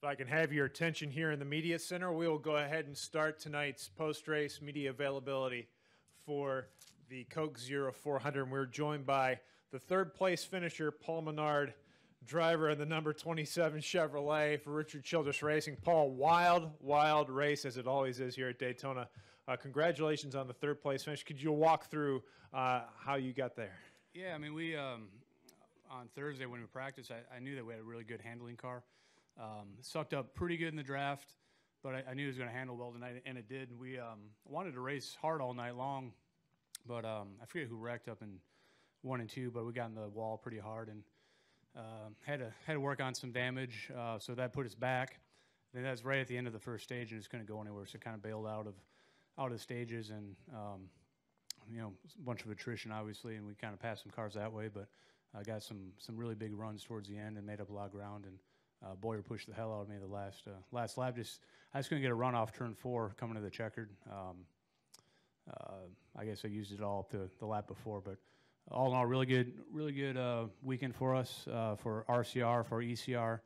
If I can have your attention here in the Media Center, we will go ahead and start tonight's post-race media availability for the Coke Zero 400. And we're joined by the third-place finisher, Paul Menard, driver in the number 27 Chevrolet for Richard Childress Racing. Paul, wild race, as it always is here at Daytona. Congratulations on the third-place finish. Could you walk through how you got there? Yeah, I mean, we on Thursday when we practiced, I knew that we had a really good handling car. Sucked up pretty good in the draft, but I knew it was going to handle well tonight, and it did. And we wanted to race hard all night long, but I forget who wrecked up in 1 and 2, but we got in the wall pretty hard and had to work on some damage, so that put us back. Then that's right at the end of the first stage, and it's going to go anywhere, so it kind of bailed out of stages, and you know, a bunch of attrition obviously, and we kind of passed some cars that way, but I got some really big runs towards the end and made up a lot of ground, and Bowyer pushed the hell out of me the last lap. I just couldn't get a run off turn 4 coming to the checkered. I guess I used it all up to the lap before, but all in all, really good weekend for us for RCR, for ECR.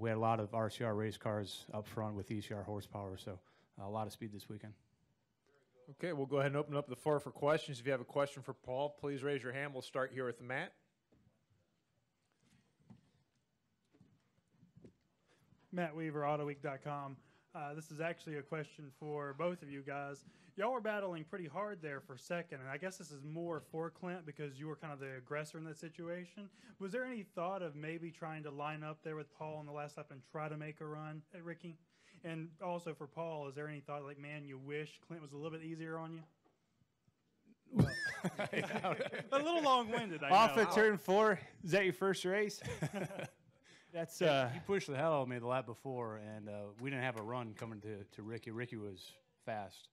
We had a lot of RCR race cars up front with ECR horsepower, so a lot of speed this weekend. Okay, we'll go ahead and open up the floor for questions. If you have a question for Paul, please raise your hand. We'll start here with Matt. Matt Weaver, AutoWeek.com. This is actually a question for both of you guys. Y'all were battling pretty hard there for second, and I guess this is more for Clint because you were kind of the aggressor in that situation. Was there any thought of maybe trying to line up there with Paul in the last lap and try to make a run at Ricky? And also for Paul, is there any thought like, man, you wish Clint was a little bit easier on you? Well, a little long-winded, I Off know. at turn 4, is that your first race? That's he pushed the hell out of me the lap before, and we didn't have a run coming to Ricky. Ricky was fast.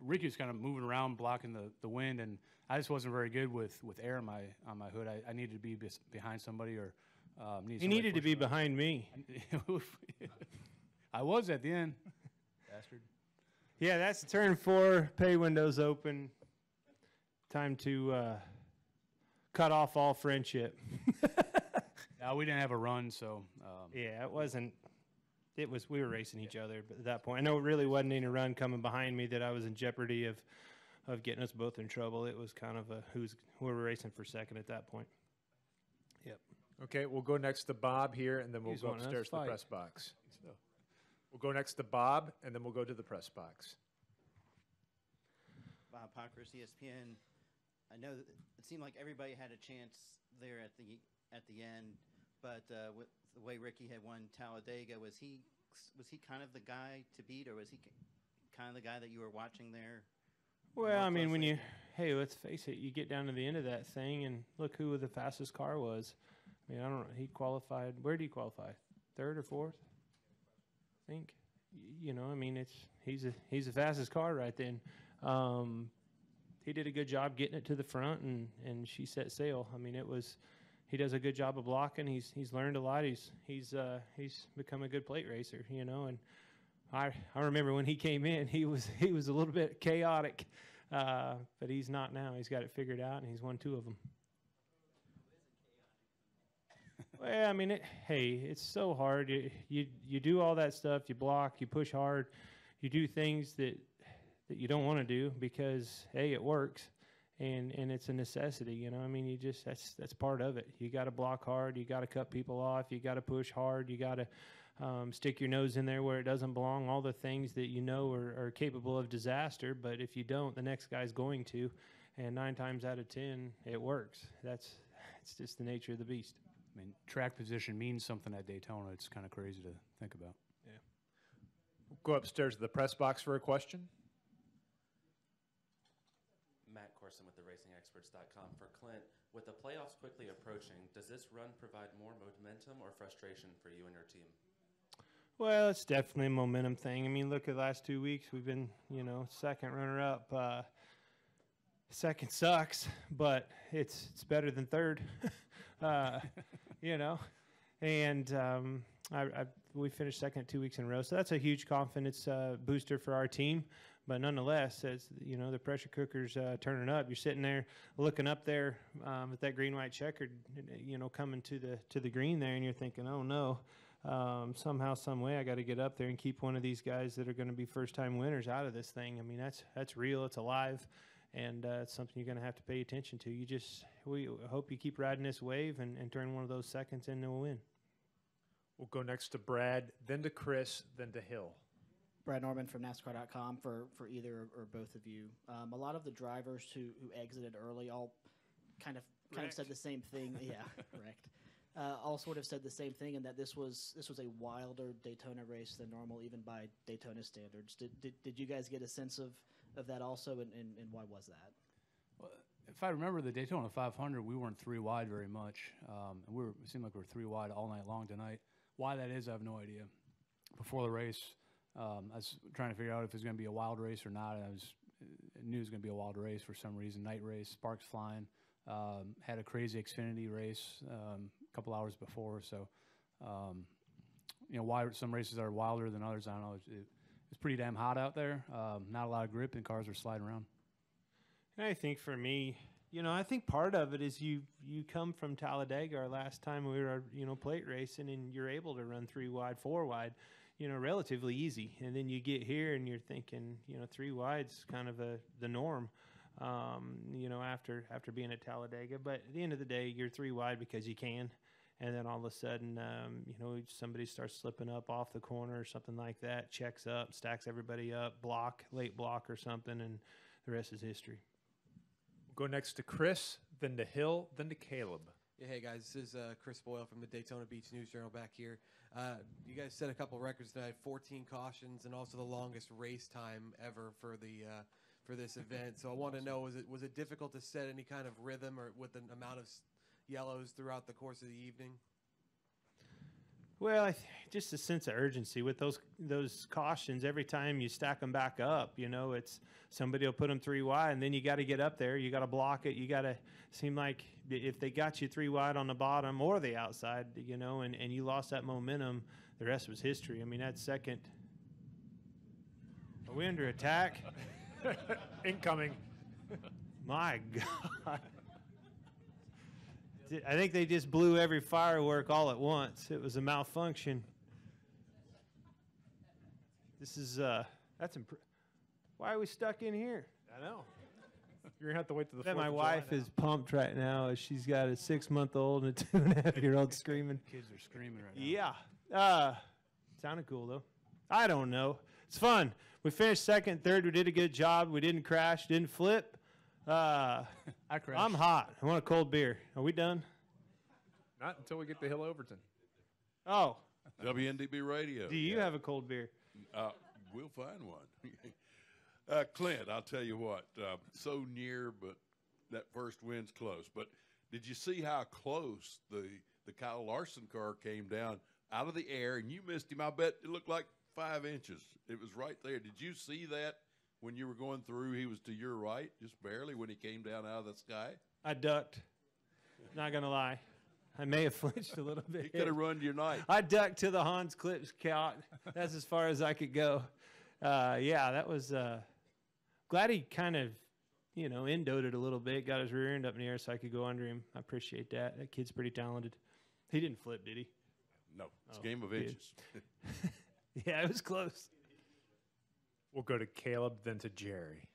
Ricky was kind of moving around, blocking the wind, and I just wasn't very good with air on my hood. I needed to be behind somebody, or he needed to be behind me. I was at the end, bastard. Yeah, that's turn 4. Pay windows open. Time to cut off all friendship. We didn't have a run, so yeah, it wasn't. It was we were racing each other at that point. I know it really wasn't any run coming behind me that I was in jeopardy of getting us both in trouble. It was kind of who were racing for second at that point. Yep. Okay, we'll go next to Bob here, and then we'll go upstairs to the press box. So we'll go next to Bob, and then we'll go to the press box. Bob Pockers, ESPN. I know that it seemed like everybody had a chance there at the end, but with the way Ricky had won Talladega, was he kind of the guy to beat, or was he kind of the guy that you were watching there? Well, I mean, let's face it, you get down to the end of that thing, and look who the fastest car was. I mean, I don't know. He qualified. Where did he qualify? 3rd or 4th? I think. You know, I mean, he's the fastest car right then. He did a good job getting it to the front, and she set sail. I mean, he does a good job of blocking. He's learned a lot. He's become a good plate racer, you know. And I remember when he came in, he was a little bit chaotic, but he's not now. He's got it figured out, and he's won 2 of them. Well, I mean, it's so hard. You do all that stuff. You block. You push hard. You do things that you don't want to do because it works. And it's a necessity, you know. I mean, that's part of it. You got to block hard. You got to cut people off. You got to push hard. You got to stick your nose in there where it doesn't belong. All the things that you know are capable of disaster. But if you don't, the next guy's going to. And 9 times out of 10, it works. It's just the nature of the beast. I mean, track position means something at Daytona. It's kind of crazy to think about. Yeah. We'll go upstairs to the press box for a question. Matt Corson with theRacingExperts.com. For Clint, with the playoffs quickly approaching, does this run provide more momentum or frustration for you and your team? Well, it's definitely a momentum thing. I mean, look at the last 2 weeks. We've been, second runner-up. Second sucks, but it's better than third, And we finished second 2 weeks in a row, so that's a huge confidence booster for our team. But nonetheless, as the pressure cooker's turning up, you're sitting there looking up there at that green-white checkered, coming to the green there, and you're thinking, oh no, somehow, some way, I got to get up there and keep one of these guys that are going to be first-time winners out of this thing. I mean, that's real. It's alive, and it's something you're going to have to pay attention to. We hope you keep riding this wave and turn one of those seconds into a win. We'll go next to Brad, then to Chris, then to Hill. Brad Norman from NASCAR.com for either or both of you. A lot of the drivers who exited early all kind of said the same thing. Yeah, correct. All sort of said the same thing, in that this was a wilder Daytona race than normal, even by Daytona standards. Did you guys get a sense of that also, and why was that? Well, if I remember the Daytona 500, we weren't 3 wide very much. It seemed like we were 3 wide all night long tonight. Why that is, I have no idea. Before the race, I was trying to figure out if it was going to be a wild race or not. I knew it was going to be a wild race for some reason. Night race, sparks flying. Had a crazy Xfinity race a couple hours before. So, why some races are wilder than others, I don't know. It's pretty damn hot out there. Not a lot of grip, and cars are sliding around. And I think for me, I think part of it is you come from Talladega. Our last time we were, plate racing, and you're able to run 3 wide, 4 wide, relatively easy. And then you get here and you're thinking, 3 wide's kind of the norm, after being at Talladega. But at the end of the day, you're 3 wide because you can. And then all of a sudden, somebody starts slipping up off the corner or something like that, checks up, stacks everybody up, late block or something, and the rest is history. We'll go next to Chris, then to Hill, then to Caleb. Yeah, hey guys, this is Chris Boyle from the Daytona Beach News Journal back here. You guys set a couple records tonight, 14 cautions, and also the longest race time ever for this event. So I want to know, was it difficult to set any kind of rhythm or with an amount of yellows throughout the course of the evening? Well, just a sense of urgency with those cautions. Every time you stack them back up, it's somebody will put them 3 wide, and then you got to get up there. You got to block it. You got to seem like if they got you 3 wide on the bottom or the outside, and you lost that momentum, the rest was history. I mean, that second. Are we under attack? Incoming. My God. I think they just blew every firework all at once. It was a malfunction. This is why are we stuck in here? I know. You're gonna have to wait to the 4th of My July wife now. is pumped right now as she's got a 6-month-old and a 2.5-year-old screaming. Kids are screaming right now. Yeah. Sounded cool though. I don't know. It's fun. We finished 2nd, 3rd. We did a good job. We didn't crash, didn't flip. I crashed. I'm hot. I want a cold beer. Are we done? Not until we get to Hill Overton. Oh. WNDB Radio. Do you have a cold beer? We'll find one. Clint, I'll tell you what, so near, but that first win's close. But did you see how close the Kyle Larson car came down out of the air, and you missed him? I bet it looked like 5 inches. It was right there. Did you see that when you were going through? He was to your right, just barely, when he came down out of the sky. I ducked. Not going to lie. I may have flinched a little bit. He could have ruined your night. I ducked to the Hans Clips count. That's as far as I could go. That was glad he kind of, endoed it a little bit, got his rear end up in the air so I could go under him. I appreciate that. That kid's pretty talented. He didn't flip, did he? No, it's a game of inches. Yeah, it was close. We'll go to Caleb, then to Jerry.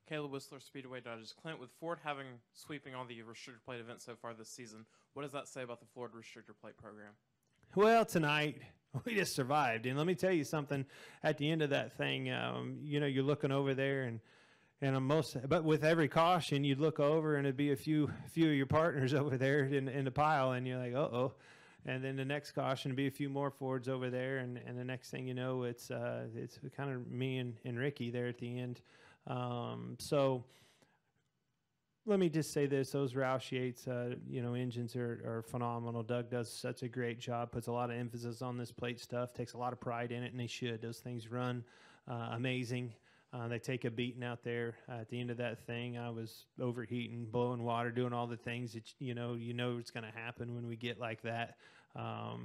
Caleb Whistler, Speedway Dodges. Clint, with Ford having sweeping all the restrictor plate events so far this season, what does that say about the Ford restrictor plate program? Well, tonight we just survived, and let me tell you something. At the end of that thing, you're looking over there, but with every caution, you'd look over, and it'd be a few of your partners over there in the pile, and you're like, uh-oh. And then the next caution would be a few more Fords over there, and the next thing you know, it's kind of me and Ricky there at the end. So let me just say this: those Roush Yates, engines are phenomenal. Doug does such a great job, puts a lot of emphasis on this plate stuff, takes a lot of pride in it, and they should. Those things run amazing. They take a beating out there. At the end of that thing, I was overheating, blowing water, doing all the things that you know it's going to happen when we get like that. I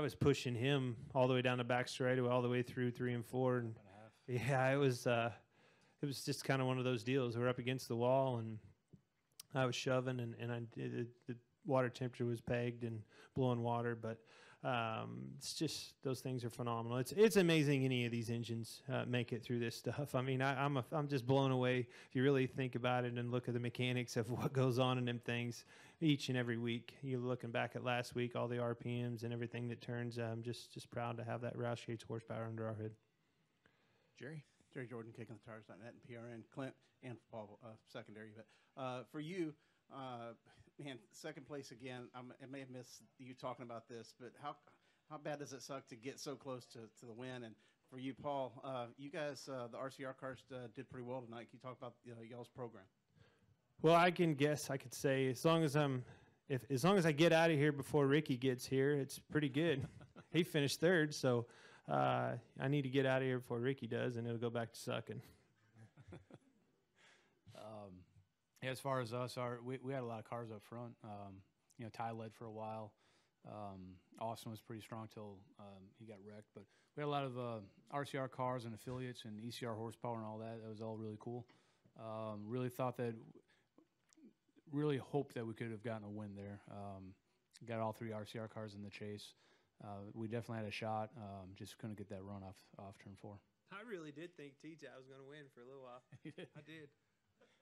was pushing him all the way down the back straightaway, all the way through 3 and 4, and yeah, it was just kind of one of those deals. We're up against the wall, and I was shoving, and the water temperature was pegged and blowing water, but It's just those things are phenomenal. It's amazing any of these engines make it through this stuff. I mean, I'm just blown away if you really think about it and look at the mechanics of what goes on in them things each and every week. You're looking back at last week, all the RPMs and everything that turns. I'm just proud to have that Roush Yates horsepower under our hood. Jerry Jordan, KickingTheTires.net and PRN. Clint and Paul, secondary. But for you, man, second place again. I may have missed you talking about this, but how bad does it suck to get so close to the win? And for you, Paul, you guys, the RCR cars did pretty well tonight. Can you talk about y'all's program? Well, I could say as long as I get out of here before Ricky gets here, it's pretty good. He finished third, so I need to get out of here before Ricky does, and it'll go back to sucking. As far as us, we had a lot of cars up front. Ty led for a while. Austin was pretty strong till he got wrecked. But we had a lot of RCR cars and affiliates and ECR horsepower and all that. That was all really cool. Really hoped that we could have gotten a win there. Got all 3 RCR cars in the chase. We definitely had a shot. Just couldn't get that run off turn 4. I really did think T-J was going to win for a little while. I did.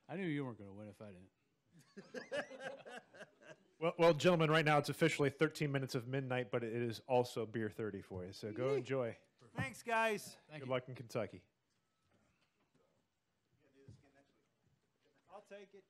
I knew you weren't going to win if I didn't. Well, gentlemen, right now it's officially 13 minutes of midnight, but it is also beer 30 for you. So go enjoy. Thanks, guys. Good luck in Kentucky. I'll take it.